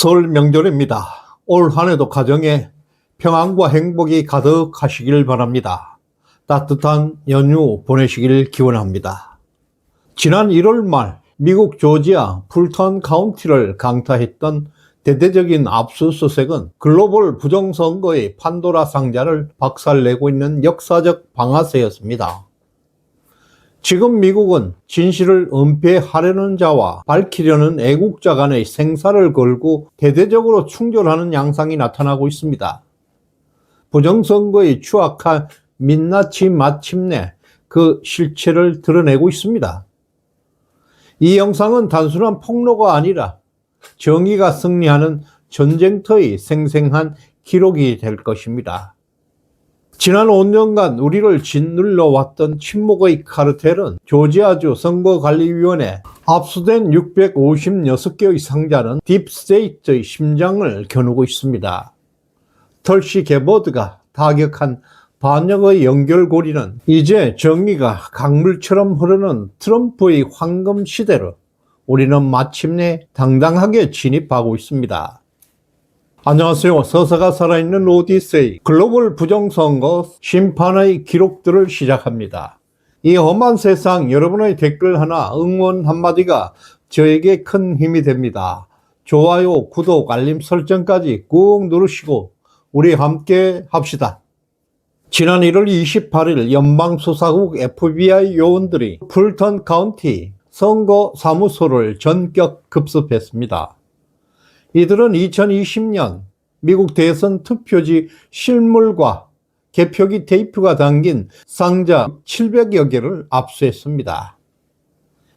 설 명절입니다. 올 한해도 가정에 평안과 행복이 가득하시길 바랍니다. 따뜻한 연휴 보내시길 기원합니다. 지난 1월 말 미국 조지아 풀턴 카운티를 강타했던 대대적인 압수수색은 글로벌 부정선거의 판도라 상자를 박살내고 있는 역사적 방아쇠였습니다. 지금 미국은 진실을 은폐하려는 자와 밝히려는 애국자 간의 생사를 걸고 대대적으로 충돌하는 양상이 나타나고 있습니다. 부정선거의 추악한 민낯이 마침내 그 실체를 드러내고 있습니다. 이 영상은 단순한 폭로가 아니라 정의가 승리하는 전쟁터의 생생한 기록이 될 것입니다. 지난 5년간 우리를 짓눌러 왔던 침묵의 카르텔은 조지아주 선거관리위원회 압수된 656개의 상자는 딥스테이트의 심장을 겨누고 있습니다. 털시 게버드가 타격한 반역의 연결고리는 이제 정의가 강물처럼 흐르는 트럼프의 황금 시대로 우리는 마침내 당당하게 진입하고 있습니다. 안녕하세요. 서사가 살아있는 오디세이 글로벌 부정선거 심판의 기록들을 시작합니다. 이 험한 세상 여러분의 댓글 하나, 응원 한마디가 저에게 큰 힘이 됩니다. 좋아요, 구독, 알림 설정까지 꾹 누르시고 우리 함께 합시다. 지난 1월 28일 연방수사국 FBI 요원들이 풀턴 카운티 선거 사무소를 전격 급습했습니다. 이들은 2020년 미국 대선 투표지 실물과 개표기 테이프가 담긴 상자 700여 개를 압수했습니다.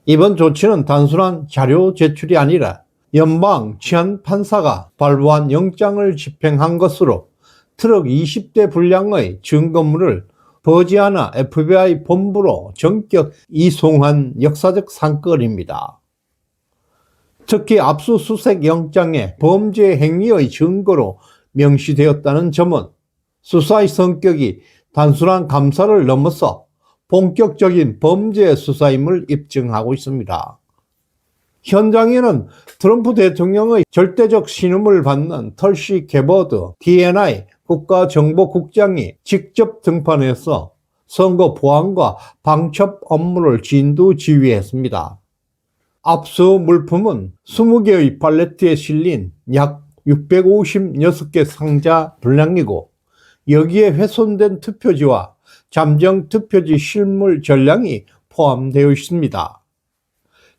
이번 조치는 단순한 자료 제출이 아니라 연방 치안판사가 발부한 영장을 집행한 것으로 트럭 20대 분량의 증거물을 버지아나 FBI 본부로 전격 이송한 역사적 사건입니다. 특히 압수수색 영장에 범죄 행위의 증거로 명시되었다는 점은 수사의 성격이 단순한 감사를 넘어서 본격적인 범죄 수사임을 입증하고 있습니다. 현장에는 트럼프 대통령의 절대적 신임을 받는 털시 게버드 DNI 국가정보국장이 직접 등판해서 선거 보안과 방첩 업무를 진두지휘했습니다. 압수 물품은 20개의 팔레트에 실린 약 656개 상자 분량이고 여기에 훼손된 투표지와 잠정 투표지 실물 전량이 포함되어 있습니다.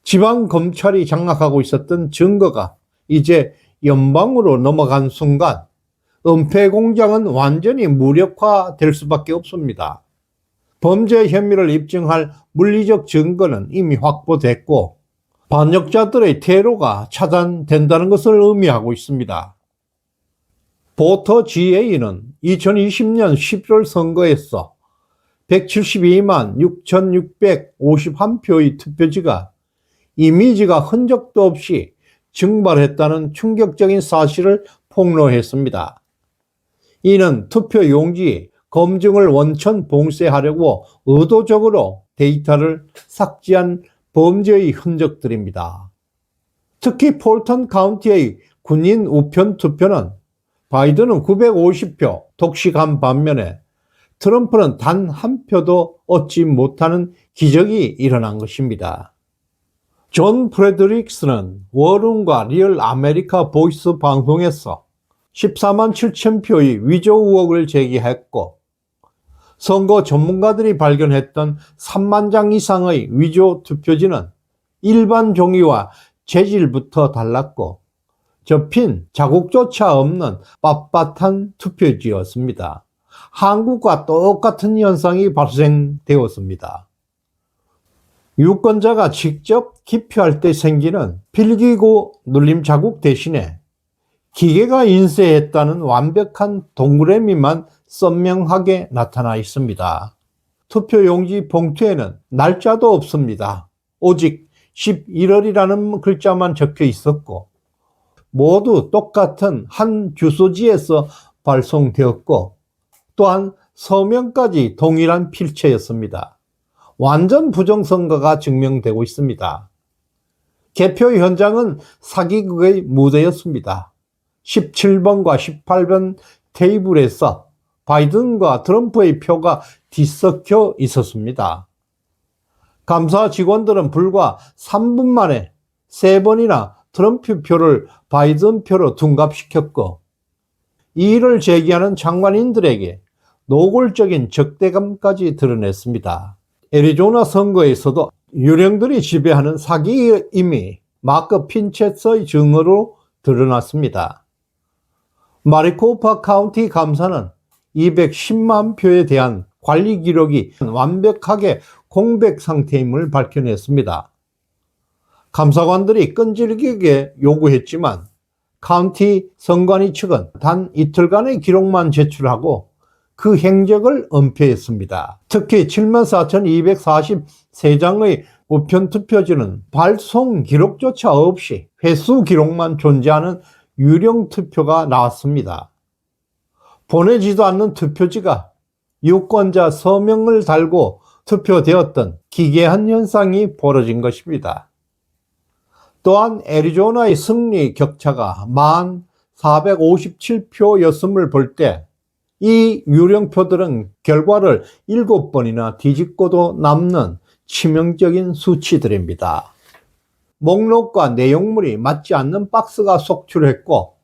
지방검찰이 장악하고 있었던 증거가 이제 연방으로 넘어간 순간 은폐 공장은 완전히 무력화될 수밖에 없습니다. 범죄 혐의를 입증할 물리적 증거는 이미 확보됐고 반역자들의 테러가 차단된다는 것을 의미하고 있습니다. 보터 GA는 2020년 11월 선거에서 172만 6,651표의 투표지가 이미지가 흔적도 없이 증발했다는 충격적인 사실을 폭로했습니다. 이는 투표 용지 검증을 원천 봉쇄하려고 의도적으로 데이터를 삭제한 범죄의 흔적들입니다. 특히 폴턴 카운티의 군인 우편 투표는 바이든은 950표 독식한 반면에 트럼프는 단 한 표도 얻지 못하는 기적이 일어난 것입니다. 존 프레드릭스는 워룬과 리얼 아메리카 보이스 방송에서 14만 7천 표의 위조 의혹을 제기했고 선거 전문가들이 발견했던 3만 장 이상의 위조 투표지는 일반 종이와 재질부터 달랐고 접힌 자국조차 없는 빳빳한 투표지였습니다. 한국과 똑같은 현상이 발생되었습니다. 유권자가 직접 기표할 때 생기는 필기구 눌림 자국 대신에 기계가 인쇄했다는 완벽한 동그라미만 선명하게 나타나 있습니다. 투표용지 봉투에는 날짜도 없습니다. 오직 11월이라는 글자만 적혀 있었고 모두 똑같은 한 주소지에서 발송되었고 또한 서명까지 동일한 필체였습니다. 완전 부정선거가 증명되고 있습니다. 개표 현장은 사기극의 무대였습니다. 17번과 18번 테이블에서 바이든과 트럼프의 표가 뒤섞여 있었습니다. 감사 직원들은 불과 3분 만에 3번이나 트럼프 표를 바이든 표로 둔갑시켰고, 이 일을 제기하는 장관인들에게 노골적인 적대감까지 드러냈습니다. 애리조나 선거에서도 유령들이 지배하는 사기임이 마크 핀체스의 증언으로 드러났습니다. 마리코파 카운티 감사는 210만 표에 대한 관리 기록이 완벽하게 공백 상태임을 밝혀냈습니다. 감사관들이 끈질기게 요구했지만 카운티 선관위 측은 단 이틀간의 기록만 제출하고 그 행적을 은폐했습니다. 특히 74,243장의 우편 투표지는 발송 기록조차 없이 횟수 기록만 존재하는 유령 투표가 나왔습니다. 보내지도 않는 투표지가 유권자 서명을 달고 투표되었던 기괴한 현상이 벌어진 것입니다. 또한 애리조나의 승리 격차가 1457표였음을 볼 때 이 유령표들은 결과를 7번이나 뒤집고도 남는 치명적인 수치들입니다. 목록과 내용물이 맞지 않는 박스가 속출했고,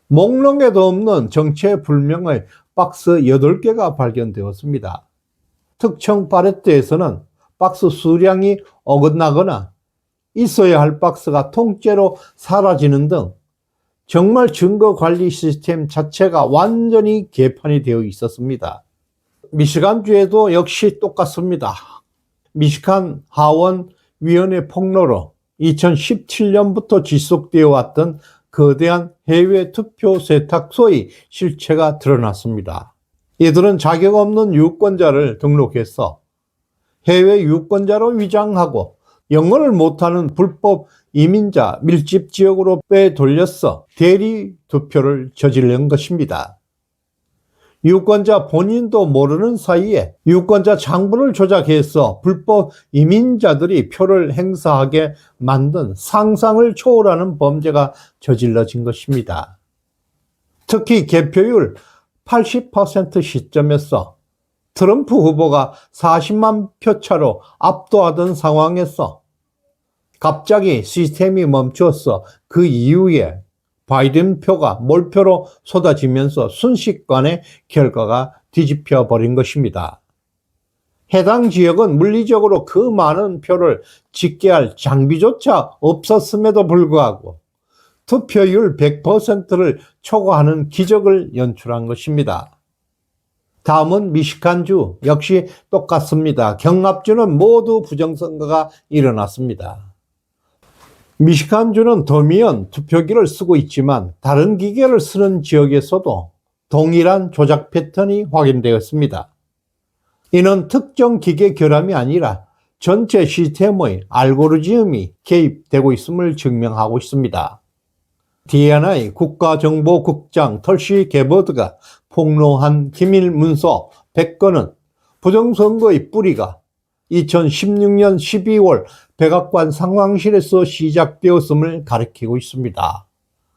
목록에도 없는 정체불명의 박스 8개가 발견되었습니다. 특정 팔레트에서는 박스 수량이 어긋나거나 있어야 할 박스가 통째로 사라지는 등 정말 증거관리 시스템 자체가 완전히 개판이 되어 있었습니다. 미시간주에도 역시 똑같습니다. 미시간 하원위원회 폭로로 2017년부터 지속되어 왔던 거대한 해외 투표 세탁소의 실체가 드러났습니다. 이들은 자격 없는 유권자를 등록해서 해외 유권자로 위장하고 영어를 못하는 불법 이민자 밀집 지역으로 빼돌려서 대리 투표를 저지른 것입니다. 유권자 본인도 모르는 사이에 유권자 장부를 조작해서 불법 이민자들이 표를 행사하게 만든 상상을 초월하는 범죄가 저질러진 것입니다. 특히 개표율 80% 시점에서 트럼프 후보가 40만 표 차로 압도하던 상황에서 갑자기 시스템이 멈추어서 그 이후에 바이든 표가 몰표로 쏟아지면서 순식간에 결과가 뒤집혀 버린 것입니다. 해당 지역은 물리적으로 그 많은 표를 집계할 장비조차 없었음에도 불구하고 투표율 100%를 초과하는 기적을 연출한 것입니다. 다음은 미시간주, 역시 똑같습니다. 경합주는 모두 부정선거가 일어났습니다. 미시간주는 더미언 투표기를 쓰고 있지만 다른 기계를 쓰는 지역에서도 동일한 조작 패턴이 확인되었습니다. 이는 특정 기계 결함이 아니라 전체 시스템의 알고리즘이 개입되고 있음을 증명하고 있습니다. DNI 국가정보국장 털시 게버드가 폭로한 기밀 문서 100건은 부정선거의 뿌리가 2016년 12월 백악관 상황실에서 시작되었음을 가리키고 있습니다.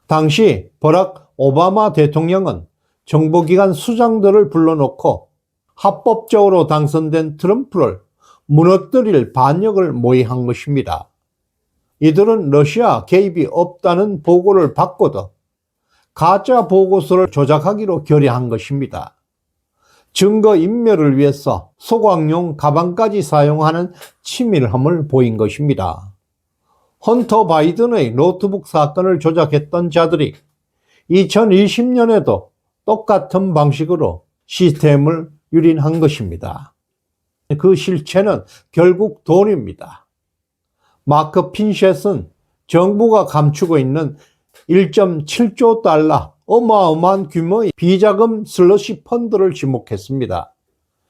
당시 버락 오바마 대통령은 정보기관 수장들을 불러놓고 합법적으로 당선된 트럼프를 무너뜨릴 반역을 모의한 것입니다. 이들은 러시아 개입이 없다는 보고를 받고도 가짜 보고서를 조작하기로 결의한 것입니다. 증거인멸을 위해서 소각용 가방까지 사용하는 치밀함을 보인 것입니다. 헌터 바이든의 노트북 사건을 조작했던 자들이 2020년에도 똑같은 방식으로 시스템을 유린한 것입니다. 그 실체는 결국 돈입니다. 마크 핀셋은 정부가 감추고 있는 1.7조 달러 어마어마한 규모의 비자금 슬러시 펀드를 지목했습니다.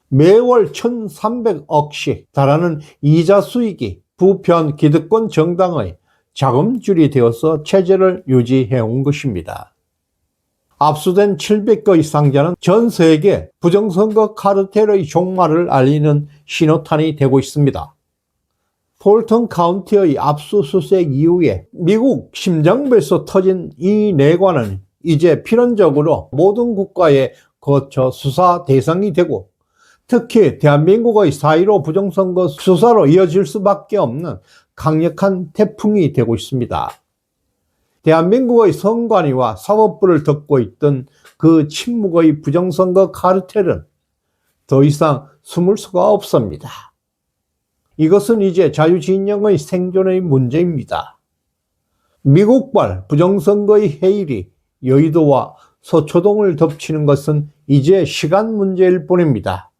매월 1,300억씩 달하는 이자 수익이 부편 기득권 정당의 자금줄이 되어서 체제를 유지해온 것입니다. 압수된 700개의 상자는 전 세계 부정선거 카르텔의 종말을 알리는 신호탄이 되고 있습니다. 폴턴 카운티의 압수수색 이후에 미국 심장부에서 터진 이 내관은 이제 필연적으로 모든 국가에 거쳐 수사 대상이 되고, 특히 대한민국의 4.15 부정선거 수사로 이어질 수밖에 없는 강력한 태풍이 되고 있습니다. 대한민국의 선관위와 사법부를 덮고 있던 그 침묵의 부정선거 카르텔은 더 이상 숨을 수가 없습니다. 이것은 이제 자유진영의 생존의 문제입니다. 미국발 부정선거의 해일이 여의도와 서초동을 덮치는 것은 이제 시간 문제일 뿐입니다.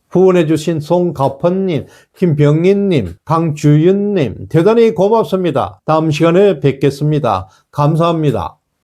후원해주신 송가펀님, 김병인님, 강주윤님 대단히 고맙습니다. 다음 시간에 뵙겠습니다. 감사합니다.